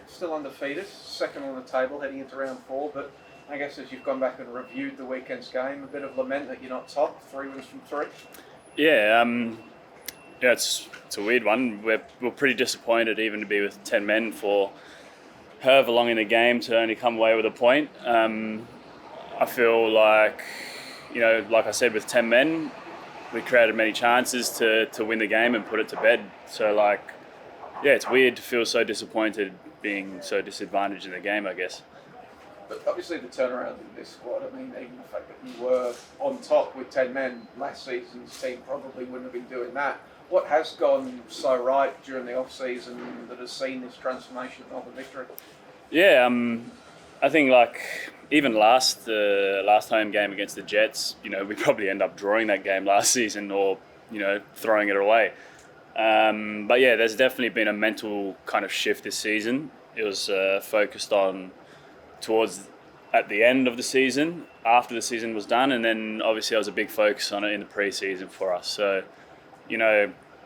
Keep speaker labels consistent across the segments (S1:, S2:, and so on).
S1: still undefeated, second on the table heading into round 4, but I guess as you've gone back and reviewed the weekend's game, a bit of lament that you're not top, 3 wins from 3.
S2: Yeah, it's a weird one. We're pretty disappointed even to be with 10 men for however long in the game to only come away with a point. I feel like, like I said, with 10 men, we created many chances to win the game and put it to bed. So, it's weird to feel so disappointed being so disadvantaged in the game, I guess.
S1: But obviously the turnaround in this squad, I mean, even the fact that you were on top with 10 men, last season's team probably wouldn't have been doing that. What has gone so right during the off-season that has seen this transformation of Melbourne victory?
S2: Yeah, I think even last home game against the Jets, we probably end up drawing that game last season or, throwing it away. But yeah, there's definitely been a mental kind of shift this season. It was focused on towards at the end of the season, after the season was done, and then obviously there was a big focus on it in the pre-season for us. So,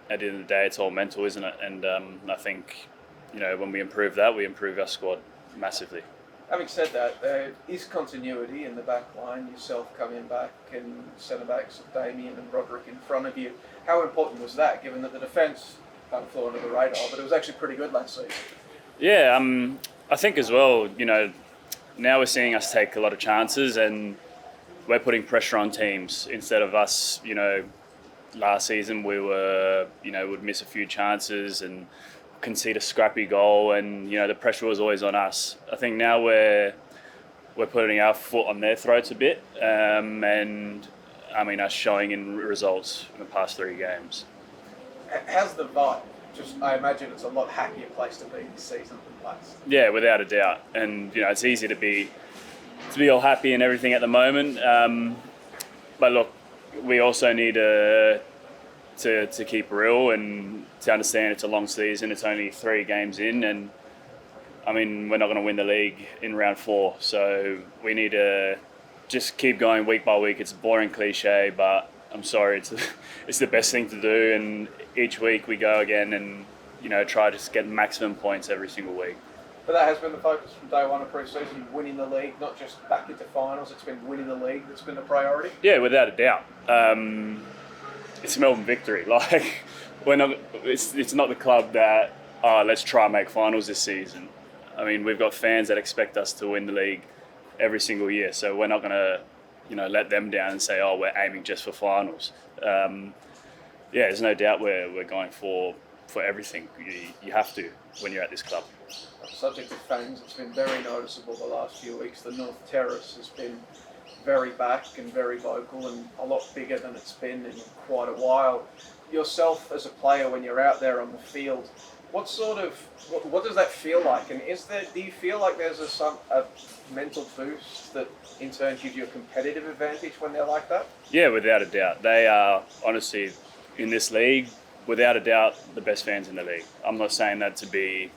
S2: at the end of the day, it's all mental, isn't it? And I think, when we improve that, we improve our squad massively.
S1: Having said that, there is continuity in the back line, yourself coming back and centre-backs of Damien and Roderick in front of you. How important was that, given that the defence kind of flew under the radar, but it was actually pretty good last season?
S2: Yeah, I think as well, now we're seeing us take a lot of chances and we're putting pressure on teams instead of us, last season we were, would miss a few chances and concede a scrappy goal and, the pressure was always on us. I think now we're putting our foot on their throats a bit and, us showing in results in the past 3 games.
S1: How's the vibe? I imagine it's a lot happier place to be this season than last.
S2: Yeah, without a doubt. And, it's easy to be all happy and everything at the moment. But look, we also need to keep real and to understand it's a long season. It's only 3 games in, and we're not going to win the league in round 4. So we need to just keep going week by week. It's a boring cliche, but I'm sorry, it's the best thing to do. And each week we go again and try to just get maximum points every single week.
S1: But that has been the focus from day one of pre-season, winning the league, not just back into finals. It's been winning the league that's been the priority.
S2: Yeah, without a doubt. It's a Melbourne victory. It's not the club that let's try and make finals this season. We've got fans that expect us to win the league every single year, so we're not going to let them down and say, we're aiming just for finals. There's no doubt we're going for everything. You have to when you're at this club.
S1: Subject of fans, it's been very noticeable the last few weeks. The North Terrace has been very back and very vocal and a lot bigger than it's been in quite a while. Yourself as a player, when you're out there on the field, what does that feel like? And do you feel like there's a mental boost that in turn gives you a competitive advantage when they're like that? Yeah,
S2: without a doubt. They are honestly in this league, without a doubt, the best fans in the league. I'm not saying that to be,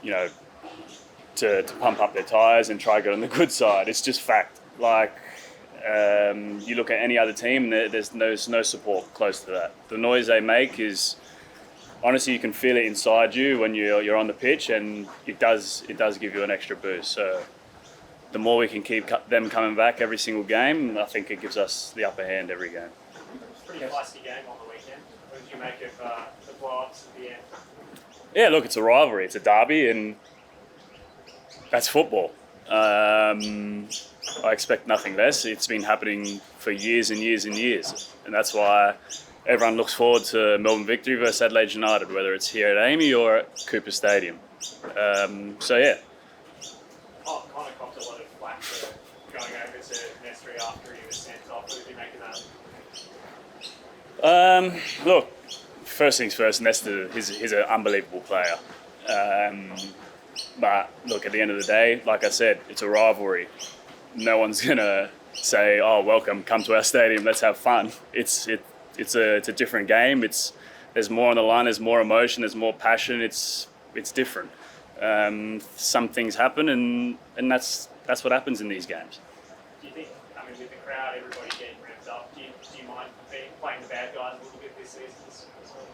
S2: to pump up their tyres and try to get on the good side. It's just fact. You look at any other team, there's no support close to that. The noise they make is, honestly, you can feel it inside you when you're on the pitch, and it does give you an extra boost. So the more we can keep them coming back every single game, I think it gives us the upper hand every game.
S3: It's a pretty feisty game on the weekend. What did you make of the blow-ups at the end?
S2: Yeah, look, it's a rivalry. It's a derby, and that's football. I expect nothing less. It's been happening for years and years and years, and that's why everyone looks forward to Melbourne victory versus Adelaide United, whether it's here at Amy or at Cooper Stadium. Yeah.
S3: Oh, kind of copped a lot of flack for going over to Nestry after he was sent off. What did you make of that?
S2: Look, first things first, Nesta, he's an unbelievable player. But look, at the end of the day, like I said, it's a rivalry. No one's gonna say, welcome, come to our stadium, let's have fun. It's a different game. There's more on the line, there's more emotion, there's more passion. It's different. Some things happen, and that's what happens in these games.
S3: Do you think, with the crowd, everybody getting ramped up, do you mind playing the bad guys a little bit this season as well?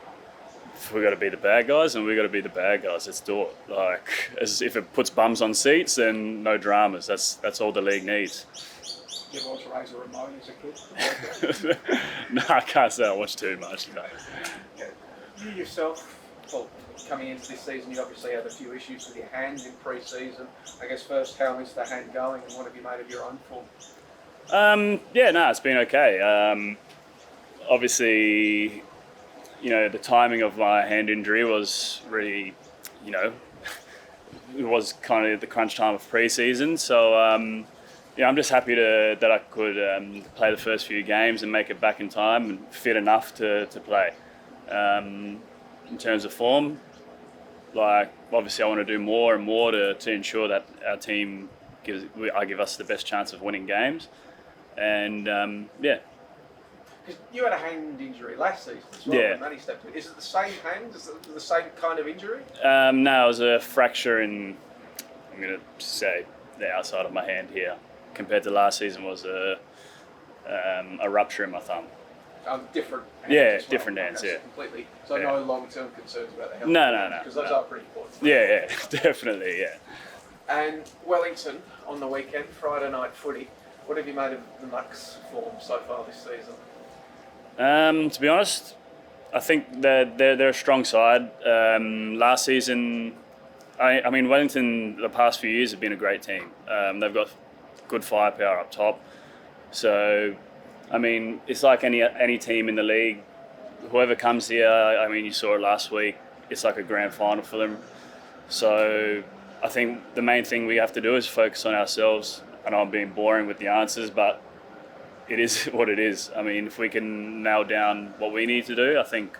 S2: we got to be the bad guys, and we got to be the bad guys. Let's do it. Like, as if it puts bums on seats, then no dramas. That's all the league needs.
S1: Did you watch Razor Ramon as a kid?
S2: No, I can't say I watch too much. No.
S1: You yourself, well, coming into this season, you obviously had a few issues with your hand in pre-season. I guess first, how is the hand going, and what have you made of your own form?
S2: It's been okay. Obviously, the timing of my hand injury was really, it was kind of the crunch time of pre-season. So, I'm just happy that I could play the first few games and make it back in time and fit enough to play. In terms of form, obviously I want to do more and more to ensure that our team give us the best chance of winning games. And,
S1: Because you had a hand injury last season as well, when Manny stepped in. Is it the same hand? Is it the same kind of injury?
S2: No, it was a fracture in, I'm going to say, the outside of my hand here. Compared to last season was a rupture in my thumb.
S1: Different hands.
S2: Yeah, different hands, yeah.
S1: Completely. So no long-term concerns about the health.
S2: No.
S1: Because those are pretty important.
S2: Yeah, definitely, yeah.
S1: And Wellington on the weekend, Friday night footy. What have you made of the Mucks' form so far this season?
S2: To be honest, I think they're a strong side. Last season, I mean Wellington the past few years have been a great team. They've got good firepower up top. So, I mean, it's like any team in the league. Whoever comes here, I mean, you saw it last week. It's like a grand final for them. So, I think the main thing we have to do is focus on ourselves. I know I'm being boring with the answers, but it is what it is. I mean, if we can nail down what we need to do, I think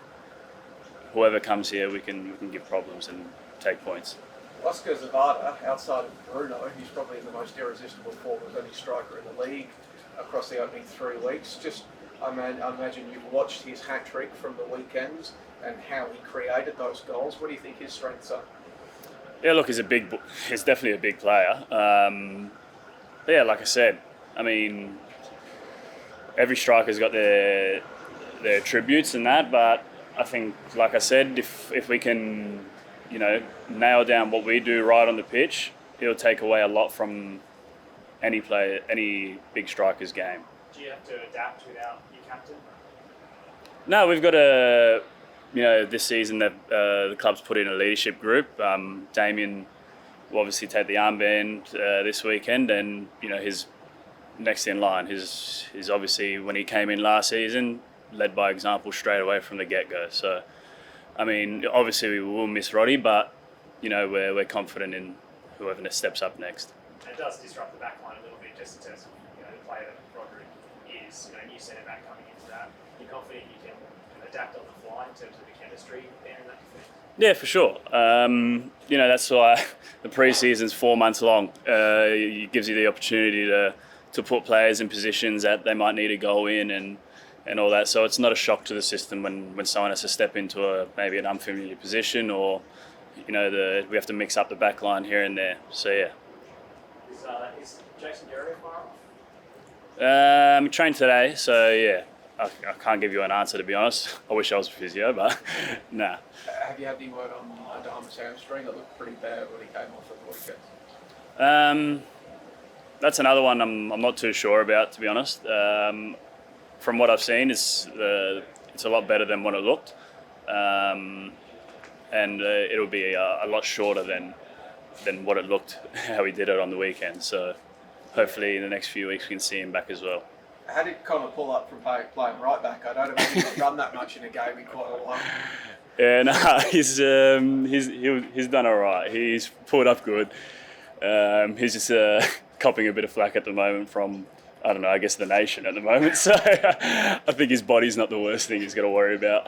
S2: whoever comes here, we can give problems and take points.
S1: Oscar Zavada, outside of Bruno, he's probably the most irresistible form of any striker in the league across the opening 3 weeks. I imagine you've watched his hat-trick from the weekends and how he created those goals. What do you think his strengths are?
S2: Yeah, look, he's definitely a big player. But yeah, like I said, I mean, every striker's got their attributes and that, but I think, like I said, if we can, nail down what we do right on the pitch, it'll take away a lot from any big striker's game.
S3: Do you have to adapt without your captain?
S2: No, we've got this season the club's put in a leadership group. Damien will obviously take the armband this weekend, and his next in line. He's obviously, when he came in last season, led by example straight away from the get-go. So, I mean, obviously we will miss Roddy, but we're confident in whoever steps up next.
S3: And it does disrupt the back line a little bit, just in terms of the player that Roderick is, new centre back coming into that. You're confident you can adapt on the fly in terms of the chemistry there in that defence?
S2: Yeah, for sure. That's why the pre-season's 4 months long. It gives you the opportunity to put players in positions that they might need to go in and all that. So it's not a shock to the system when someone has to step into maybe an unfamiliar position, or we have to mix up the back line here and there. So yeah.
S3: Is Jason Derry far off?
S2: He trained today, so yeah. I can't give you an answer, to be honest. I wish I was a physio, but nah.
S1: Have you had any word on Adame's hamstring? It looked pretty bad when he came off at the weekend.
S2: That's another one I'm not too sure about, to be honest. From what I've seen, it's a lot better than what it looked, and it'll be a lot shorter than what it looked, how he did it on the weekend. So hopefully in the next few weeks we can see him back as well.
S1: How did Connor pull up from playing right back? I don't imagine he's run that much in a game in quite a while.
S2: Yeah, no, he's done all right. He's pulled up good. He's just copping a bit of flack at the moment from, I don't know, I guess the nation at the moment. So I think his body's not the worst thing he's got to worry about.